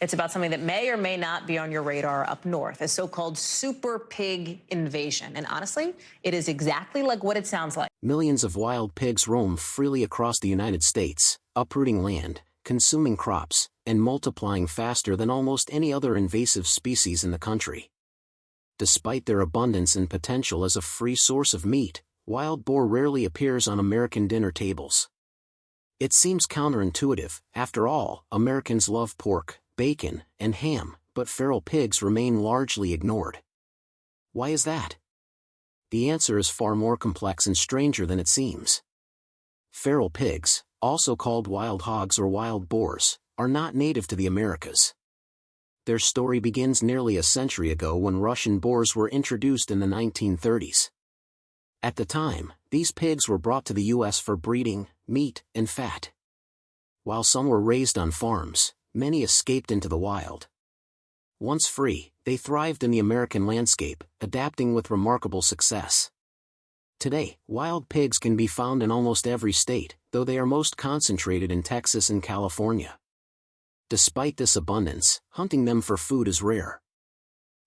It's about something that may or may not be on your radar up north, a so-called super pig invasion. And honestly, it is exactly like what it sounds like. Millions of wild pigs roam freely across the United States, uprooting land, consuming crops, and multiplying faster than almost any other invasive species in the country. Despite their abundance and potential as a free source of meat, wild boar rarely appears on American dinner tables. It seems counterintuitive. After all, Americans love pork, bacon, and ham, but feral pigs remain largely ignored. Why is that? The answer is far more complex and stranger than it seems. Feral pigs, also called wild hogs or wild boars, are not native to the Americas. Their story begins nearly a century ago when Russian boars were introduced in the 1930s. At the time, these pigs were brought to the U.S. for breeding, meat, and fat. While some were raised on farms, many escaped into the wild. Once free, they thrived in the American landscape, adapting with remarkable success. Today, wild pigs can be found in almost every state, though they are most concentrated in Texas and California. Despite this abundance, hunting them for food is rare.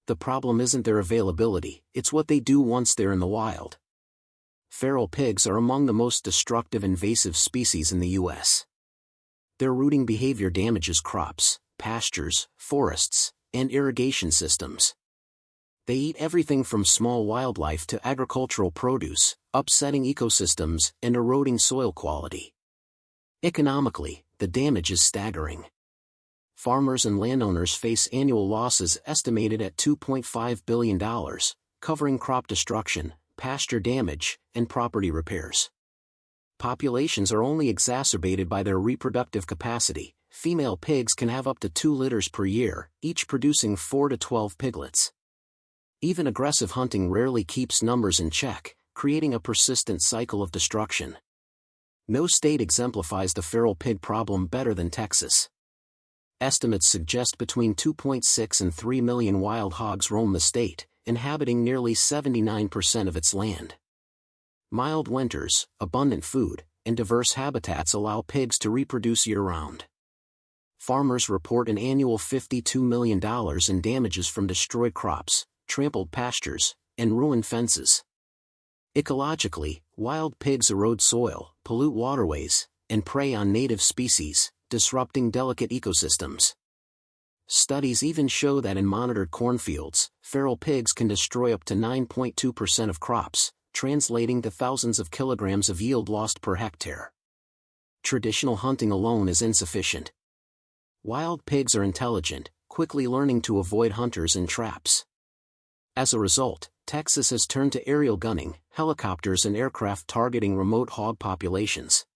The problem isn't their availability, it's what they do once they're in the wild. Feral pigs are among the most destructive invasive species in the U.S. Their rooting behavior damages crops, pastures, forests, and irrigation systems. They eat everything from small wildlife to agricultural produce, upsetting ecosystems and eroding soil quality. Economically, the damage is staggering. Farmers and landowners face annual losses estimated at $2.5 billion, covering crop destruction, pasture damage, and property repairs. Populations are only exacerbated by their reproductive capacity. Female pigs can have up to 2 litters per year, each producing 4 to 12 piglets. Even aggressive hunting rarely keeps numbers in check, creating a persistent cycle of destruction. No state exemplifies the feral pig problem better than Texas. Estimates suggest between 2.6 and 3 million wild hogs roam the state, inhabiting nearly 79% of its land. Mild winters, abundant food, and diverse habitats allow pigs to reproduce year-round. Farmers report an annual $52 million in damages from destroyed crops, trampled pastures, and ruined fences. Ecologically, wild pigs erode soil, pollute waterways, and prey on native species, disrupting delicate ecosystems. Studies even show that in monitored cornfields, feral pigs can destroy up to 9.2% of crops, translating to thousands of kilograms of yield lost per hectare. Traditional hunting alone is insufficient. Wild pigs are intelligent, quickly learning to avoid hunters and traps. As a result, Texas has turned to aerial gunning, helicopters and aircraft targeting remote hog populations.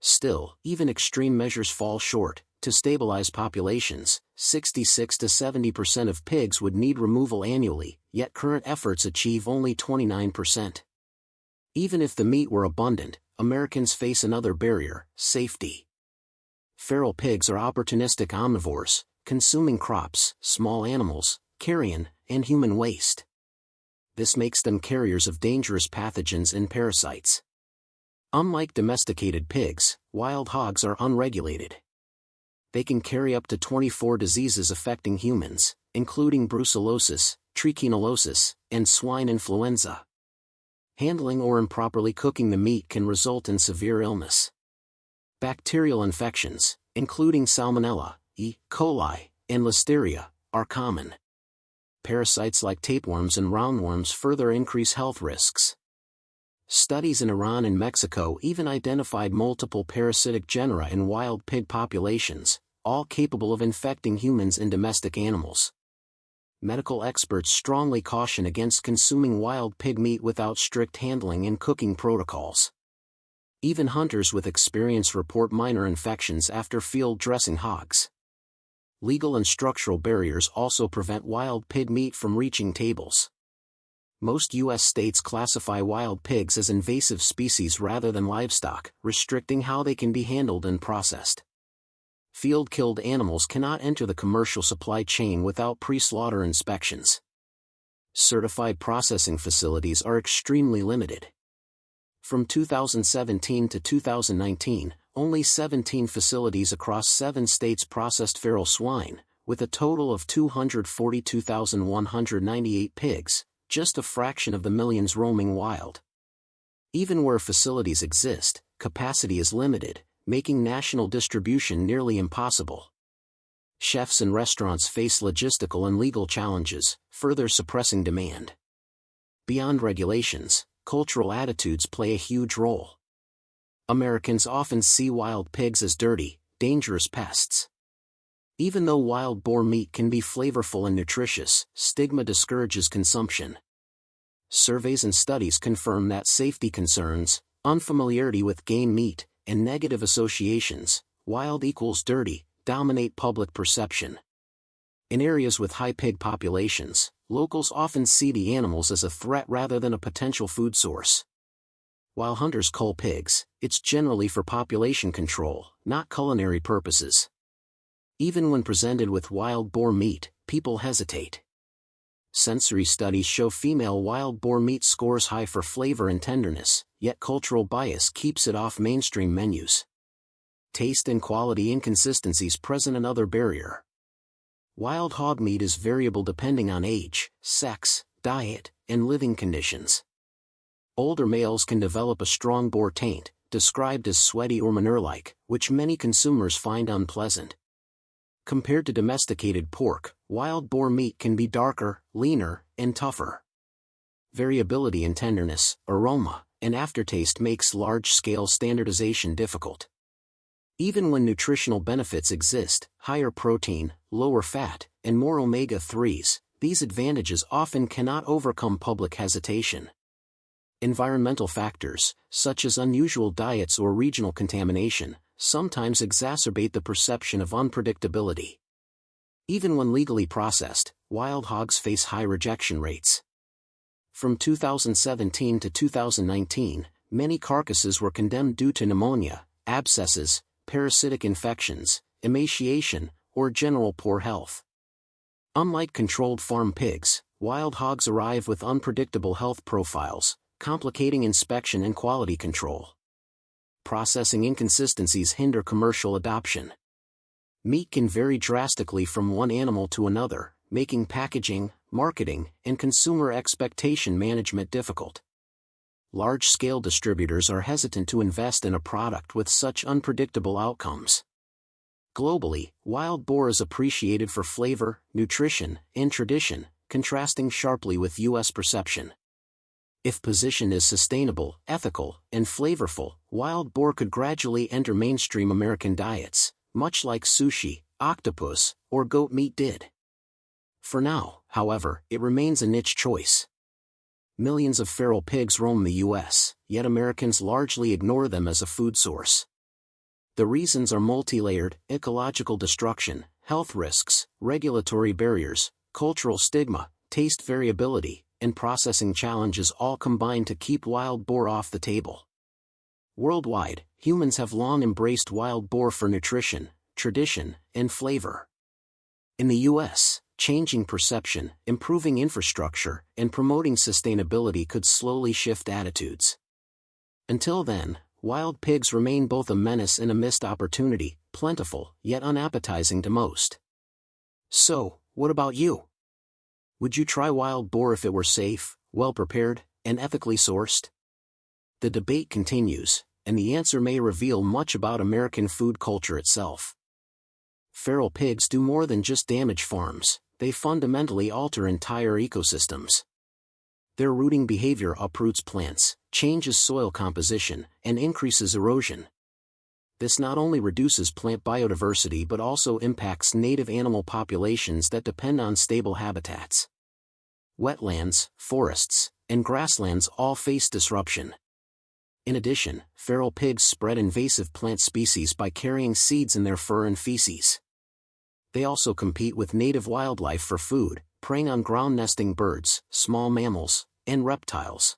Still, even extreme measures fall short. To stabilize populations, 66 to 70% of pigs would need removal annually, yet current efforts achieve only 29%. Even if the meat were abundant, Americans face another barrier: safety. Feral pigs are opportunistic omnivores, consuming crops, small animals, carrion, and human waste. This makes them carriers of dangerous pathogens and parasites. Unlike domesticated pigs, wild hogs are unregulated. They can carry up to 24 diseases affecting humans, including brucellosis, trichinosis, and swine influenza. Handling or improperly cooking the meat can result in severe illness. Bacterial infections, including Salmonella, E. coli, and Listeria, are common. Parasites like tapeworms and roundworms further increase health risks. Studies in Iran and Mexico even identified multiple parasitic genera in wild pig populations, all capable of infecting humans and domestic animals. Medical experts strongly caution against consuming wild pig meat without strict handling and cooking protocols. Even hunters with experience report minor infections after field dressing hogs. Legal and structural barriers also prevent wild pig meat from reaching tables. Most U.S. states classify wild pigs as invasive species rather than livestock, restricting how they can be handled and processed. Field-killed animals cannot enter the commercial supply chain without pre-slaughter inspections. Certified processing facilities are extremely limited. From 2017 to 2019, only 17 facilities across 7 states processed feral swine, with a total of 242,198 pigs, just a fraction of the millions roaming wild. Even where facilities exist, capacity is limited, making national distribution nearly impossible. Chefs and restaurants face logistical and legal challenges, further suppressing demand. Beyond regulations, cultural attitudes play a huge role. Americans often see wild pigs as dirty, dangerous pests. Even though wild boar meat can be flavorful and nutritious, stigma discourages consumption. Surveys and studies confirm that safety concerns, unfamiliarity with game meat, and negative associations, wild equals dirty, dominate public perception. In areas with high pig populations, locals often see the animals as a threat rather than a potential food source. While hunters cull pigs, it's generally for population control, not culinary purposes. Even when presented with wild boar meat, people hesitate. Sensory studies show female wild boar meat scores high for flavor and tenderness, yet cultural bias keeps it off mainstream menus. Taste and quality inconsistencies present another barrier. Wild hog meat is variable depending on age, sex, diet, and living conditions. Older males can develop a strong boar taint, described as sweaty or manure-like, which many consumers find unpleasant. Compared to domesticated pork, wild boar meat can be darker, leaner, and tougher. Variability in tenderness, aroma, and aftertaste makes large-scale standardization difficult. Even when nutritional benefits exist, higher protein, lower fat, and more omega-3s, these advantages often cannot overcome public hesitation. Environmental factors, such as unusual diets or regional contamination, sometimes exacerbate the perception of unpredictability. Even when legally processed, wild hogs face high rejection rates. From 2017 to 2019, many carcasses were condemned due to pneumonia, abscesses, parasitic infections, emaciation, or general poor health. Unlike controlled farm pigs, wild hogs arrive with unpredictable health profiles, complicating inspection and quality control. Processing inconsistencies hinder commercial adoption. Meat can vary drastically from one animal to another, making packaging, marketing, and consumer expectation management difficult. Large-scale distributors are hesitant to invest in a product with such unpredictable outcomes. Globally, wild boar is appreciated for flavor, nutrition, and tradition, contrasting sharply with U.S. perception. If positioned as sustainable, ethical, and flavorful, wild boar could gradually enter mainstream American diets, much like sushi, octopus, or goat meat did. For now, however, it remains a niche choice. Millions of feral pigs roam the U.S., yet Americans largely ignore them as a food source. The reasons are multi-layered: ecological destruction, health risks, regulatory barriers, cultural stigma, taste variability, and processing challenges all combine to keep wild boar off the table. Worldwide, humans have long embraced wild boar for nutrition, tradition, and flavor. In the U.S., changing perception, improving infrastructure, and promoting sustainability could slowly shift attitudes. Until then, wild pigs remain both a menace and a missed opportunity, plentiful, yet unappetizing to most. So, what about you? Would you try wild boar if it were safe, well-prepared, and ethically sourced? The debate continues, and the answer may reveal much about American food culture itself. Feral pigs do more than just damage farms, they fundamentally alter entire ecosystems. Their rooting behavior uproots plants, changes soil composition, and increases erosion. This not only reduces plant biodiversity but also impacts native animal populations that depend on stable habitats. Wetlands, forests, and grasslands all face disruption. In addition, feral pigs spread invasive plant species by carrying seeds in their fur and feces. They also compete with native wildlife for food, preying on ground-nesting birds, small mammals, and reptiles.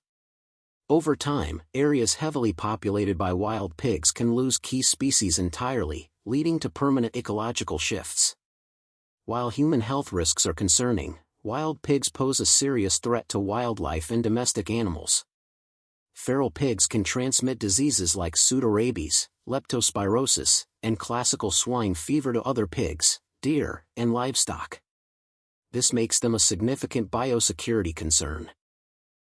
Over time, areas heavily populated by wild pigs can lose key species entirely, leading to permanent ecological shifts. While human health risks are concerning, wild pigs pose a serious threat to wildlife and domestic animals. feral pigs can transmit diseases like pseudorabies, leptospirosis, and classical swine fever to other pigs, deer, and livestock. This makes them a significant biosecurity concern.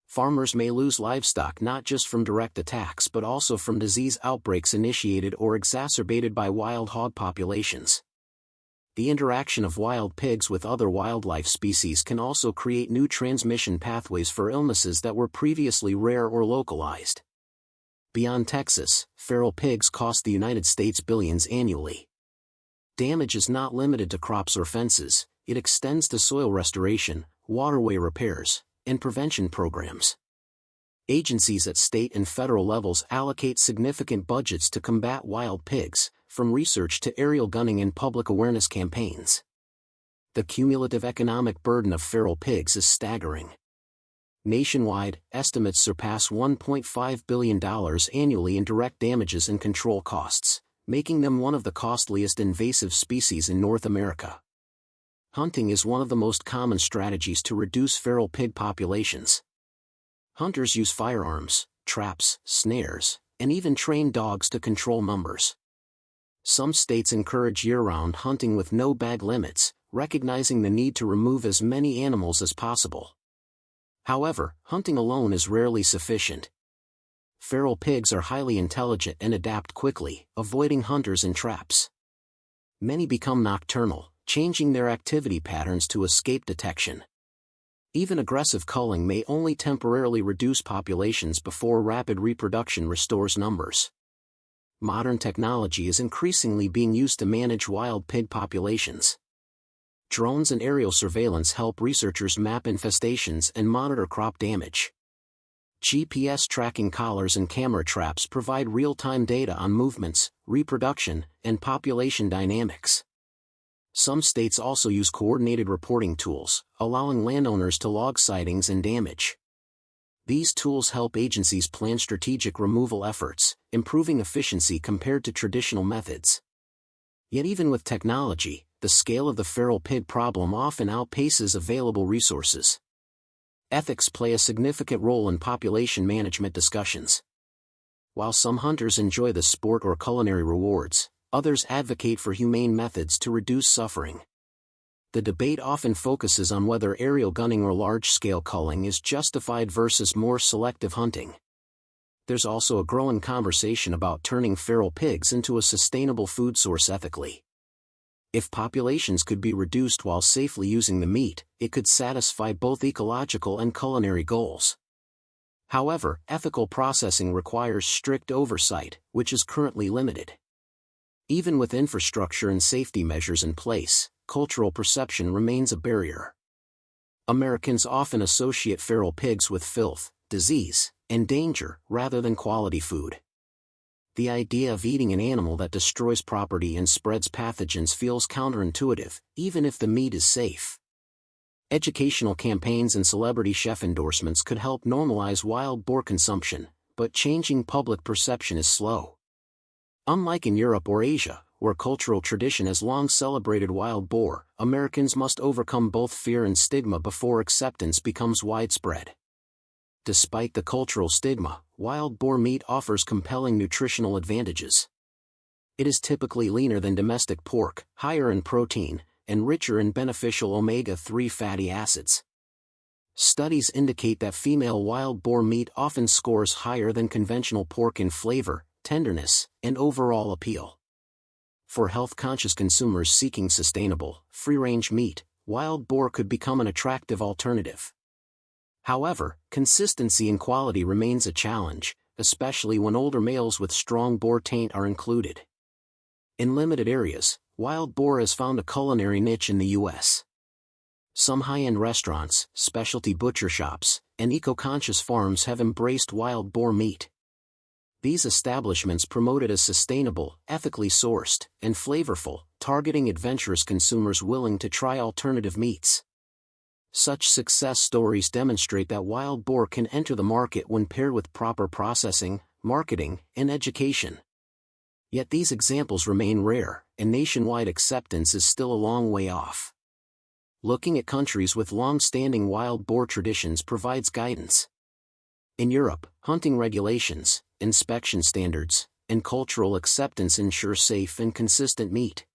Farmers may lose livestock not just from direct attacks but also from disease outbreaks initiated or exacerbated by wild hog populations. The interaction of wild pigs with other wildlife species can also create new transmission pathways for illnesses that were previously rare or localized. Beyond Texas, feral pigs cost the United States billions annually. Damage is not limited to crops or fences, it extends to soil restoration, waterway repairs, and prevention programs. Agencies at state and federal levels allocate significant budgets to combat wild pigs, from research to aerial gunning and public awareness campaigns. The cumulative economic burden of feral pigs is staggering. Nationwide, estimates surpass $1.5 billion annually in direct damages and control costs, making them one of the costliest invasive species in North America. Hunting is one of the most common strategies to reduce feral pig populations. Hunters use firearms, traps, snares, and even train dogs to control numbers. Some states encourage year-round hunting with no bag limits, recognizing the need to remove as many animals as possible. However, hunting alone is rarely sufficient. Feral pigs are highly intelligent and adapt quickly, avoiding hunters and traps. Many become nocturnal, changing their activity patterns to escape detection. Even aggressive culling may only temporarily reduce populations before rapid reproduction restores numbers. Modern technology is increasingly being used to manage wild pig populations. Drones and aerial surveillance help researchers map infestations and monitor crop damage. GPS tracking collars and camera traps provide real-time data on movements, reproduction, and population dynamics. Some states also use coordinated reporting tools, allowing landowners to log sightings and damage. These tools help agencies plan strategic removal efforts, improving efficiency compared to traditional methods. Yet even with technology, the scale of the feral pig problem often outpaces available resources. Ethics play a significant role in population management discussions. While some hunters enjoy the sport or culinary rewards, others advocate for humane methods to reduce suffering. The debate often focuses on whether aerial gunning or large-scale culling is justified versus more selective hunting. There's also a growing conversation about turning feral pigs into a sustainable food source ethically. If populations could be reduced while safely using the meat, it could satisfy both ecological and culinary goals. However, ethical processing requires strict oversight, which is currently limited. Even with infrastructure and safety measures in place, cultural perception remains a barrier. Americans often associate feral pigs with filth, disease, and danger rather than quality food. The idea of eating an animal that destroys property and spreads pathogens feels counterintuitive, even if the meat is safe. Educational campaigns and celebrity chef endorsements could help normalize wild boar consumption, but changing public perception is slow. Unlike in Europe or Asia, where cultural tradition has long celebrated wild boar, Americans must overcome both fear and stigma before acceptance becomes widespread. Despite the cultural stigma, wild boar meat offers compelling nutritional advantages. It is typically leaner than domestic pork, higher in protein, and richer in beneficial omega-3 fatty acids. Studies indicate that female wild boar meat often scores higher than conventional pork in flavor, tenderness, and overall appeal. For health-conscious consumers seeking sustainable, free-range meat, wild boar could become an attractive alternative. However, consistency in quality remains a challenge, especially when older males with strong boar taint are included. In limited areas, wild boar has found a culinary niche in the U.S. Some high-end restaurants, specialty butcher shops, and eco-conscious farms have embraced wild boar meat. These establishments promote it as sustainable, ethically sourced, and flavorful, targeting adventurous consumers willing to try alternative meats. Such success stories demonstrate that wild boar can enter the market when paired with proper processing, marketing, and education. Yet these examples remain rare, and nationwide acceptance is still a long way off. Looking at countries with long-standing wild boar traditions provides guidance. In Europe, hunting regulations, inspection standards, and cultural acceptance ensure safe and consistent meat.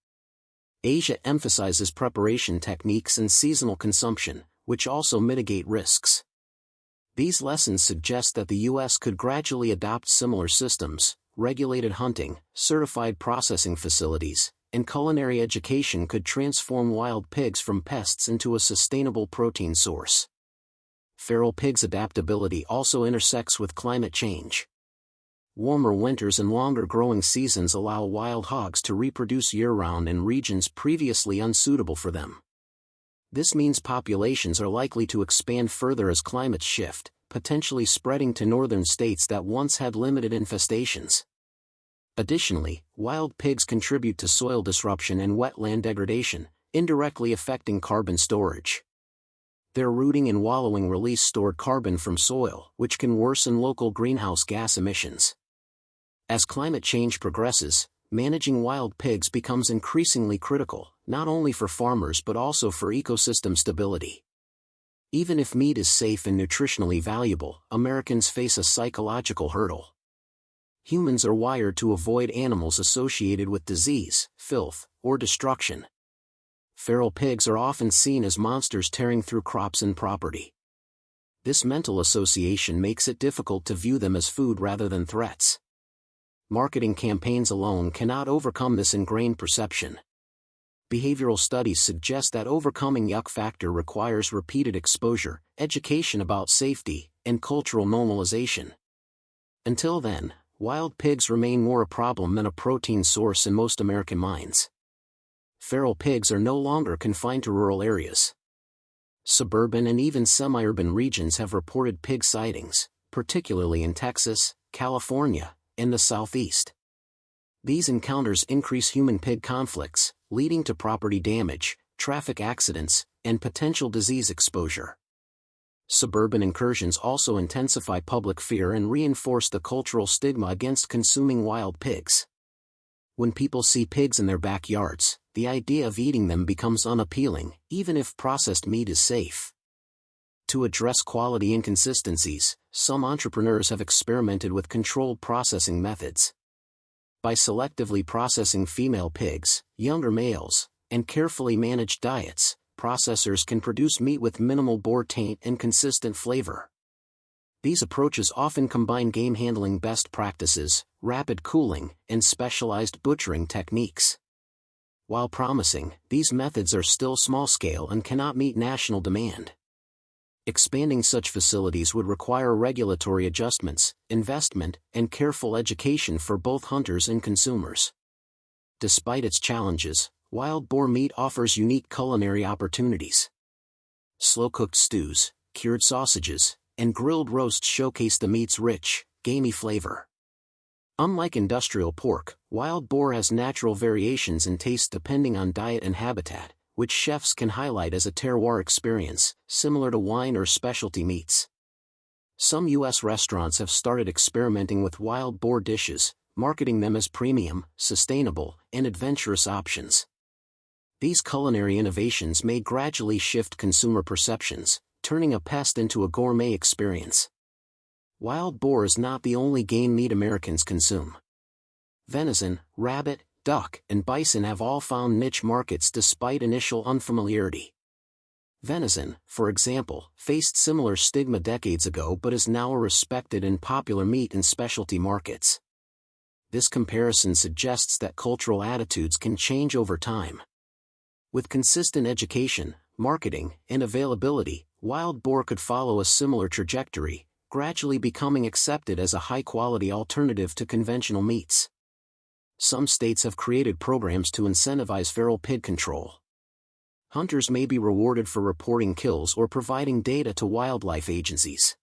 Asia emphasizes preparation techniques and seasonal consumption, which also mitigate risks. These lessons suggest that the U.S. could gradually adopt similar systems. Regulated hunting, certified processing facilities, and culinary education could transform wild pigs from pests into a sustainable protein source. Feral pigs' adaptability also intersects with climate change. Warmer winters and longer growing seasons allow wild hogs to reproduce year-round in regions previously unsuitable for them. This means populations are likely to expand further as climates shift, potentially spreading to northern states that once had limited infestations. Additionally, wild pigs contribute to soil disruption and wetland degradation, indirectly affecting carbon storage. Their rooting and wallowing release stored carbon from soil, which can worsen local greenhouse gas emissions. As climate change progresses, managing wild pigs becomes increasingly critical, not only for farmers but also for ecosystem stability. Even if meat is safe and nutritionally valuable, Americans face a psychological hurdle. Humans are wired to avoid animals associated with disease, filth, or destruction. Feral pigs are often seen as monsters tearing through crops and property. This mental association makes it difficult to view them as food rather than threats. Marketing campaigns alone cannot overcome this ingrained perception. Behavioral studies suggest that overcoming yuck factor requires repeated exposure, education about safety, and cultural normalization. Until then, wild pigs remain more a problem than a protein source in most American minds. Feral pigs are no longer confined to rural areas. Suburban and even semi-urban regions have reported pig sightings, particularly in Texas, California, and the Southeast. These encounters increase human-pig conflicts, leading to property damage, traffic accidents, and potential disease exposure. Suburban incursions also intensify public fear and reinforce the cultural stigma against consuming wild pigs. When people see pigs in their backyards, the idea of eating them becomes unappealing, even if processed meat is safe. To address quality inconsistencies, some entrepreneurs have experimented with controlled processing methods. By selectively processing female pigs, younger males, and carefully managed diets, processors can produce meat with minimal boar taint and consistent flavor. These approaches often combine game handling best practices, rapid cooling, and specialized butchering techniques. While promising, these methods are still small-scale and cannot meet national demand. Expanding such facilities would require regulatory adjustments, investment, and careful education for both hunters and consumers. Despite its challenges, wild boar meat offers unique culinary opportunities. Slow-cooked stews, cured sausages, and grilled roasts showcase the meat's rich, gamey flavor. Unlike industrial pork, wild boar has natural variations in taste depending on diet and habitat, which chefs can highlight as a terroir experience, similar to wine or specialty meats. Some U.S. restaurants have started experimenting with wild boar dishes, marketing them as premium, sustainable, and adventurous options. These culinary innovations may gradually shift consumer perceptions, turning a pest into a gourmet experience. Wild boar is not the only game meat Americans consume. Venison, rabbit, duck, and bison have all found niche markets despite initial unfamiliarity. Venison, for example, faced similar stigma decades ago but is now a respected and popular meat in specialty markets. This comparison suggests that cultural attitudes can change over time. With consistent education, marketing, and availability, wild boar could follow a similar trajectory, gradually becoming accepted as a high-quality alternative to conventional meats. Some states have created programs to incentivize feral pig control. Hunters may be rewarded for reporting kills or providing data to wildlife agencies.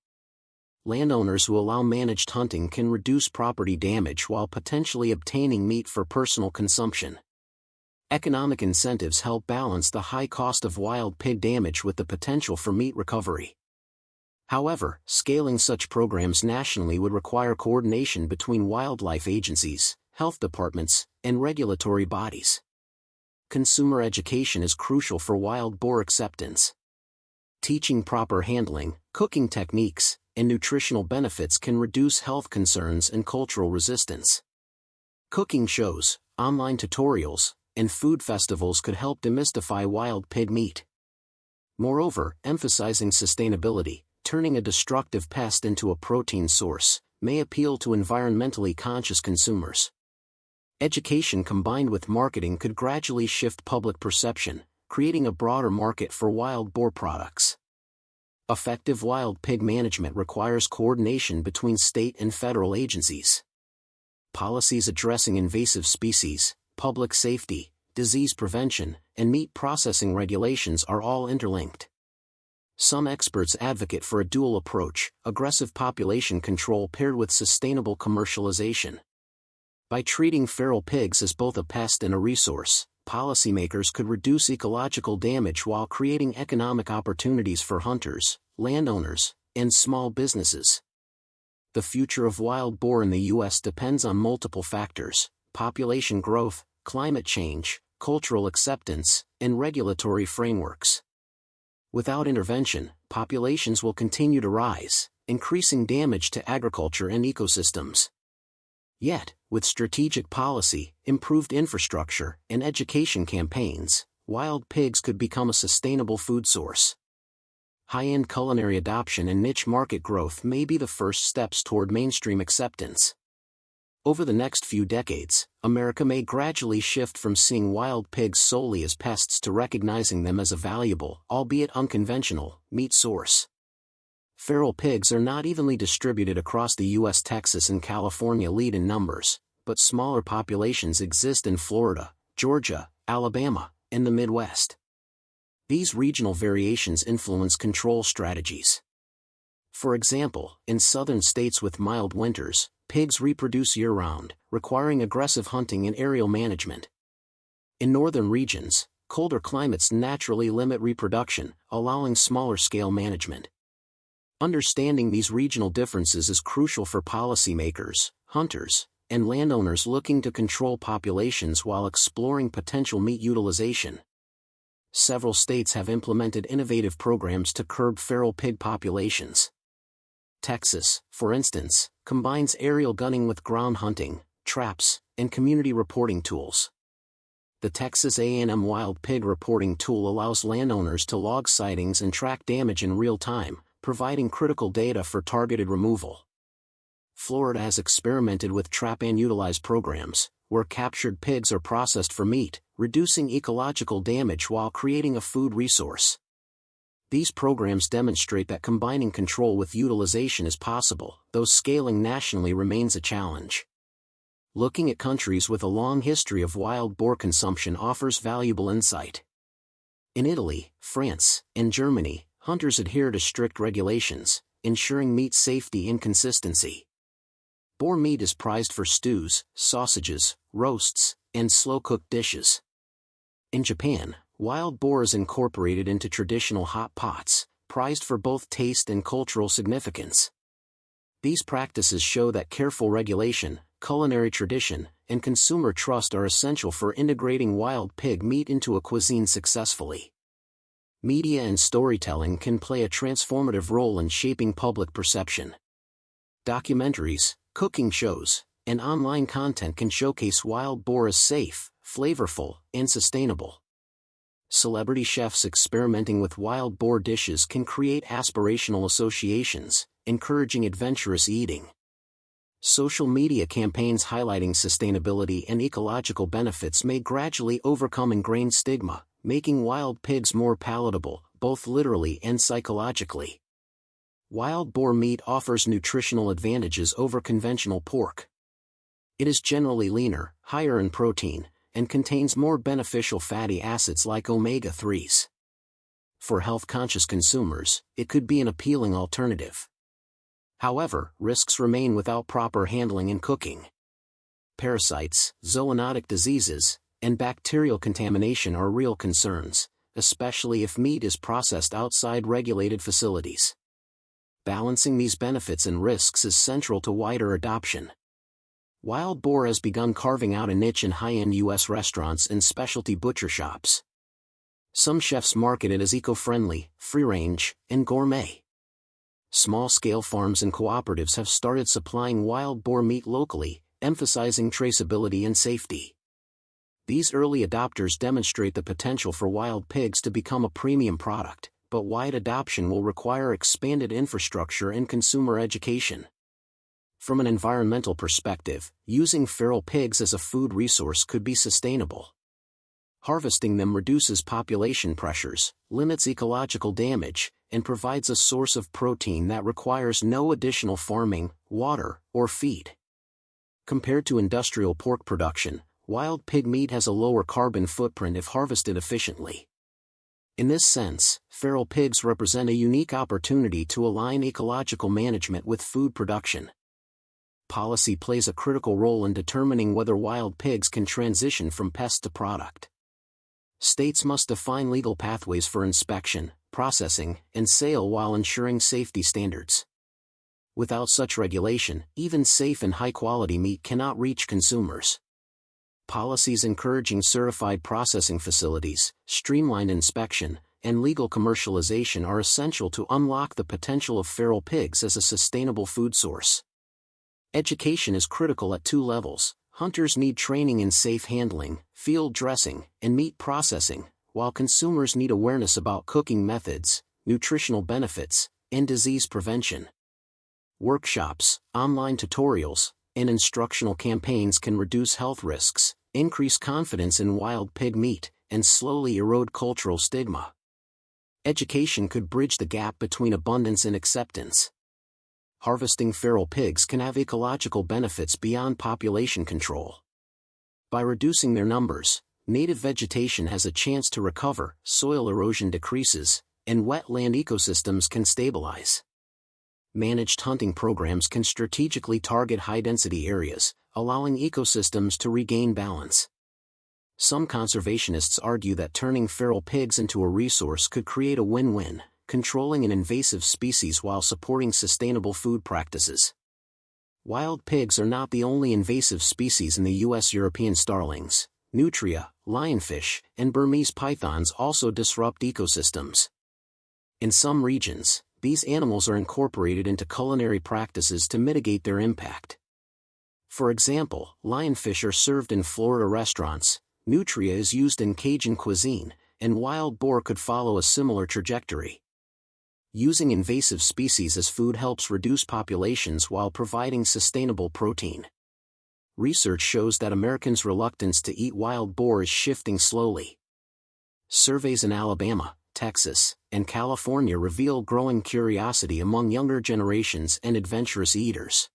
Landowners who allow managed hunting can reduce property damage while potentially obtaining meat for personal consumption. Economic incentives help balance the high cost of wild pig damage with the potential for meat recovery. However, scaling such programs nationally would require coordination between wildlife agencies, health departments, and regulatory bodies. Consumer education is crucial for wild boar acceptance. Teaching proper handling, cooking techniques, and nutritional benefits can reduce health concerns and cultural resistance. Cooking shows, online tutorials, and food festivals could help demystify wild pig meat. Moreover, emphasizing sustainability, turning a destructive pest into a protein source, may appeal to environmentally conscious consumers. Education combined with marketing could gradually shift public perception, creating a broader market for wild boar products. Effective wild pig management requires coordination between state and federal agencies. Policies addressing invasive species, public safety, disease prevention, and meat processing regulations are all interlinked. Some experts advocate for a dual approach, aggressive population control paired with sustainable commercialization. By treating feral pigs as both a pest and a resource, policymakers could reduce ecological damage while creating economic opportunities for hunters, landowners, and small businesses. The future of wild boar in the U.S. depends on multiple factors: population growth, climate change, cultural acceptance, and regulatory frameworks. Without intervention, populations will continue to rise, increasing damage to agriculture and ecosystems. Yet, with strategic policy, improved infrastructure, and education campaigns, wild pigs could become a sustainable food source. High-end culinary adoption and niche market growth may be the first steps toward mainstream acceptance. Over the next few decades, America may gradually shift from seeing wild pigs solely as pests to recognizing them as a valuable, albeit unconventional, meat source. Feral pigs are not evenly distributed across the U.S. Texas and California lead in numbers, but smaller populations exist in Florida, Georgia, Alabama, and the Midwest. These regional variations influence control strategies. For example, in southern states with mild winters, pigs reproduce year-round, requiring aggressive hunting and aerial management. In northern regions, colder climates naturally limit reproduction, allowing smaller-scale management. Understanding these regional differences is crucial for policymakers, hunters, and landowners looking to control populations while exploring potential meat utilization. Several states have implemented innovative programs to curb feral pig populations. Texas, for instance, combines aerial gunning with ground hunting, traps, and community reporting tools. The Texas A&M Wild Pig Reporting Tool allows landowners to log sightings and track damage in real time, providing critical data for targeted removal. Florida has experimented with trap and utilize programs, where captured pigs are processed for meat, reducing ecological damage while creating a food resource. These programs demonstrate that combining control with utilization is possible, though scaling nationally remains a challenge. Looking at countries with a long history of wild boar consumption offers valuable insight. In Italy, France, and Germany, hunters adhere to strict regulations, ensuring meat safety and consistency. Boar meat is prized for stews, sausages, roasts, and slow-cooked dishes. In Japan, wild boar is incorporated into traditional hot pots, prized for both taste and cultural significance. These practices show that careful regulation, culinary tradition, and consumer trust are essential for integrating wild pig meat into a cuisine successfully. Media and storytelling can play a transformative role in shaping public perception. Documentaries, cooking shows, and online content can showcase wild boar as safe, flavorful, and sustainable. Celebrity chefs experimenting with wild boar dishes can create aspirational associations, encouraging adventurous eating. Social media campaigns highlighting sustainability and ecological benefits may gradually overcome ingrained stigma, making wild pigs more palatable, both literally and psychologically. Wild boar meat offers nutritional advantages over conventional pork. It is generally leaner, higher in protein, and contains more beneficial fatty acids like omega-3s. For health-conscious consumers, it could be an appealing alternative. However, risks remain without proper handling and cooking. Parasites, zoonotic diseases, and bacterial contamination are real concerns, especially if meat is processed outside regulated facilities. Balancing these benefits and risks is central to wider adoption. Wild boar has begun carving out a niche in high-end U.S. restaurants and specialty butcher shops. Some chefs market it as eco-friendly, free-range, and gourmet. Small-scale farms and cooperatives have started supplying wild boar meat locally, emphasizing traceability and safety. These early adopters demonstrate the potential for wild pigs to become a premium product, but wide adoption will require expanded infrastructure and consumer education. From an environmental perspective, using feral pigs as a food resource could be sustainable. Harvesting them reduces population pressures, limits ecological damage, and provides a source of protein that requires no additional farming, water, or feed. Compared to industrial pork production, wild pig meat has a lower carbon footprint if harvested efficiently. In this sense, feral pigs represent a unique opportunity to align ecological management with food production. Policy plays a critical role in determining whether wild pigs can transition from pest to product. States must define legal pathways for inspection, processing, and sale while ensuring safety standards. Without such regulation, even safe and high-quality meat cannot reach consumers. Policies encouraging certified processing facilities, streamlined inspection, and legal commercialization are essential to unlock the potential of feral pigs as a sustainable food source. Education is critical at two levels. Hunters need training in safe handling, field dressing, and meat processing, while consumers need awareness about cooking methods, nutritional benefits, and disease prevention. Workshops, online tutorials, and instructional campaigns can reduce health risks, increase confidence in wild pig meat, and slowly erode cultural stigma. Education could bridge the gap between abundance and acceptance. Harvesting feral pigs can have ecological benefits beyond population control. By reducing their numbers, native vegetation has a chance to recover, soil erosion decreases, and wetland ecosystems can stabilize. Managed hunting programs can strategically target high-density areas, allowing ecosystems to regain balance. Some conservationists argue that turning feral pigs into a resource could create a win-win, controlling an invasive species while supporting sustainable food practices. Wild pigs are not the only invasive species in the U.S. European starlings, nutria, lionfish, and Burmese pythons also disrupt ecosystems. In some regions, these animals are incorporated into culinary practices to mitigate their impact. For example, lionfish are served in Florida restaurants, nutria is used in Cajun cuisine, and wild boar could follow a similar trajectory. Using invasive species as food helps reduce populations while providing sustainable protein. Research shows that Americans' reluctance to eat wild boar is shifting slowly. Surveys in Alabama, Texas, and California reveal growing curiosity among younger generations and adventurous eaters.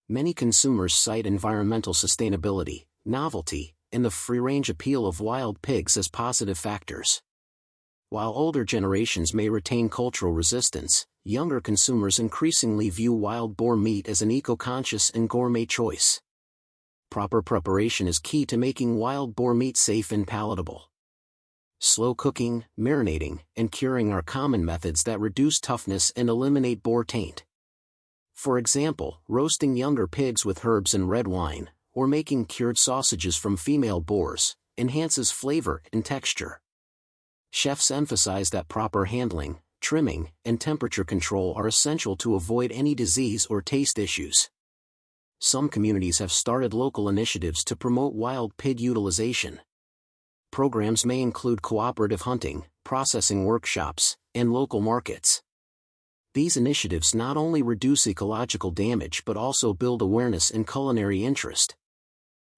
Many consumers cite environmental sustainability, novelty, and the free-range appeal of wild pigs as positive factors. While older generations may retain cultural resistance, younger consumers increasingly view wild boar meat as an eco-conscious and gourmet choice. Proper preparation is key to making wild boar meat safe and palatable. Slow cooking, marinating, and curing are common methods that reduce toughness and eliminate boar taint. For example, roasting younger pigs with herbs and red wine, or making cured sausages from female boars, enhances flavor and texture. Chefs emphasize that proper handling, trimming, and temperature control are essential to avoid any disease or taste issues. Some communities have started local initiatives to promote wild pig utilization. Programs may include cooperative hunting, processing workshops, and local markets. These initiatives not only reduce ecological damage but also build awareness and culinary interest.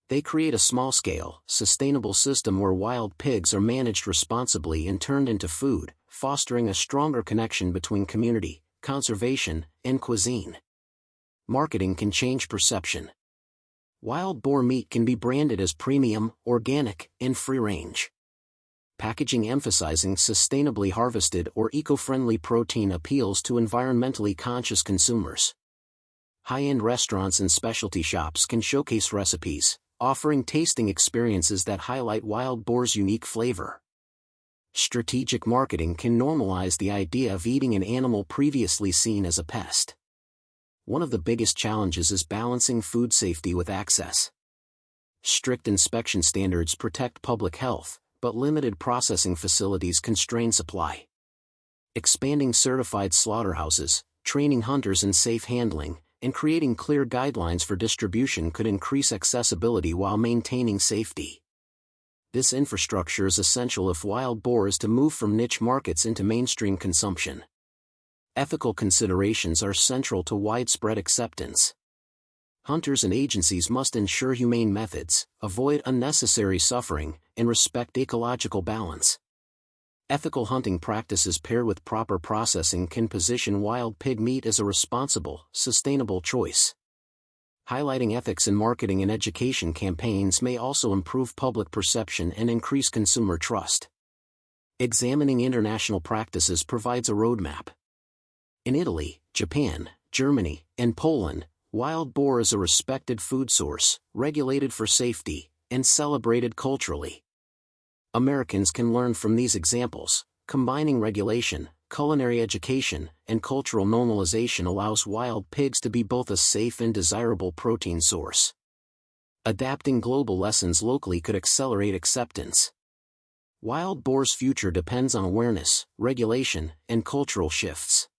They create a small-scale, sustainable system where wild pigs are managed responsibly and turned into food, fostering a stronger connection between community, conservation, and cuisine. Marketing can change perception. Wild boar meat can be branded as premium, organic, and free-range. Packaging emphasizing sustainably harvested or eco-friendly protein appeals to environmentally conscious consumers. High-end restaurants and specialty shops can showcase recipes, offering tasting experiences that highlight wild boar's unique flavor. Strategic marketing can normalize the idea of eating an animal previously seen as a pest. One of the biggest challenges is balancing food safety with access. Strict inspection standards protect public health, but limited processing facilities constrain supply. Expanding certified slaughterhouses, training hunters in safe handling, and creating clear guidelines for distribution could increase accessibility while maintaining safety. This infrastructure is essential if wild boar is to move from niche markets into mainstream consumption. Ethical considerations are central to widespread acceptance. Hunters and agencies must ensure humane methods, avoid unnecessary suffering, and respect ecological balance. Ethical hunting practices paired with proper processing can position wild pig meat as a responsible, sustainable choice. Highlighting ethics in marketing and education campaigns may also improve public perception and increase consumer trust. Examining international practices provides a roadmap. In Italy, Japan, Germany, and Poland, wild boar is a respected food source, regulated for safety, and celebrated culturally. Americans can learn from these examples. Combining regulation, culinary education, and cultural normalization allows wild pigs to be both a safe and desirable protein source. Adapting global lessons locally could accelerate acceptance. Wild boar's future depends on awareness, regulation, and cultural shifts.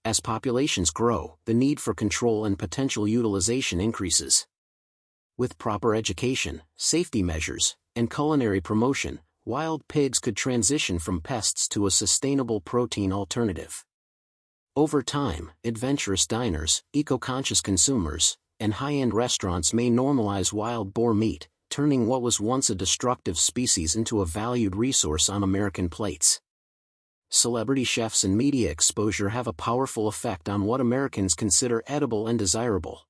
As populations grow, the need for control and potential utilization increases. With proper education, safety measures, and culinary promotion, wild pigs could transition from pests to a sustainable protein alternative. Over time, adventurous diners, eco-conscious consumers, and high-end restaurants may normalize wild boar meat, turning what was once a destructive species into a valued resource on American plates. Celebrity chefs and media exposure have a powerful effect on what Americans consider edible and desirable.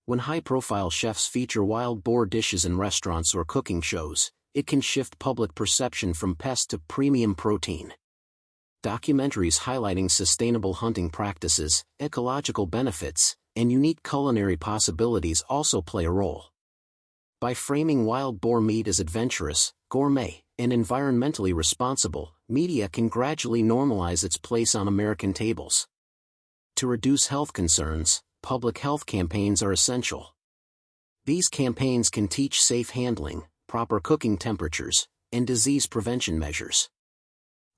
When high-profile chefs feature wild boar dishes in restaurants or cooking shows, it can shift public perception from pest to premium protein. Documentaries highlighting sustainable hunting practices, ecological benefits, and unique culinary possibilities also play a role. By framing wild boar meat as adventurous, gourmet, and environmentally responsible, media can gradually normalize its place on American tables. To reduce health concerns, public health campaigns are essential. These campaigns can teach safe handling, proper cooking temperatures, and disease prevention measures.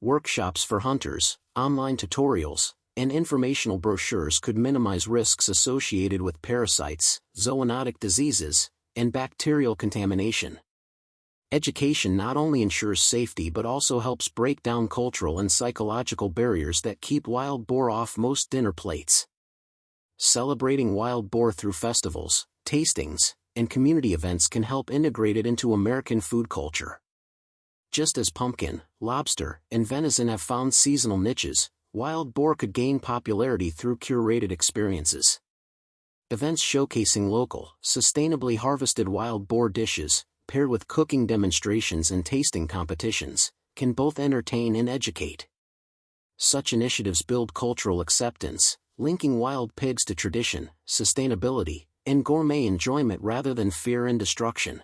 Workshops for hunters, online tutorials, and informational brochures could minimize risks associated with parasites, zoonotic diseases, and bacterial contamination. Education not only ensures safety but also helps break down cultural and psychological barriers that keep wild boar off most dinner plates. Celebrating wild boar through festivals, tastings, and community events can help integrate it into American food culture. Just as pumpkin, lobster, and venison have found seasonal niches, wild boar could gain popularity through curated experiences. Events showcasing local, sustainably harvested wild boar dishes, paired with cooking demonstrations and tasting competitions, can both entertain and educate. Such initiatives build cultural acceptance, linking wild pigs to tradition, sustainability, and gourmet enjoyment rather than fear and destruction.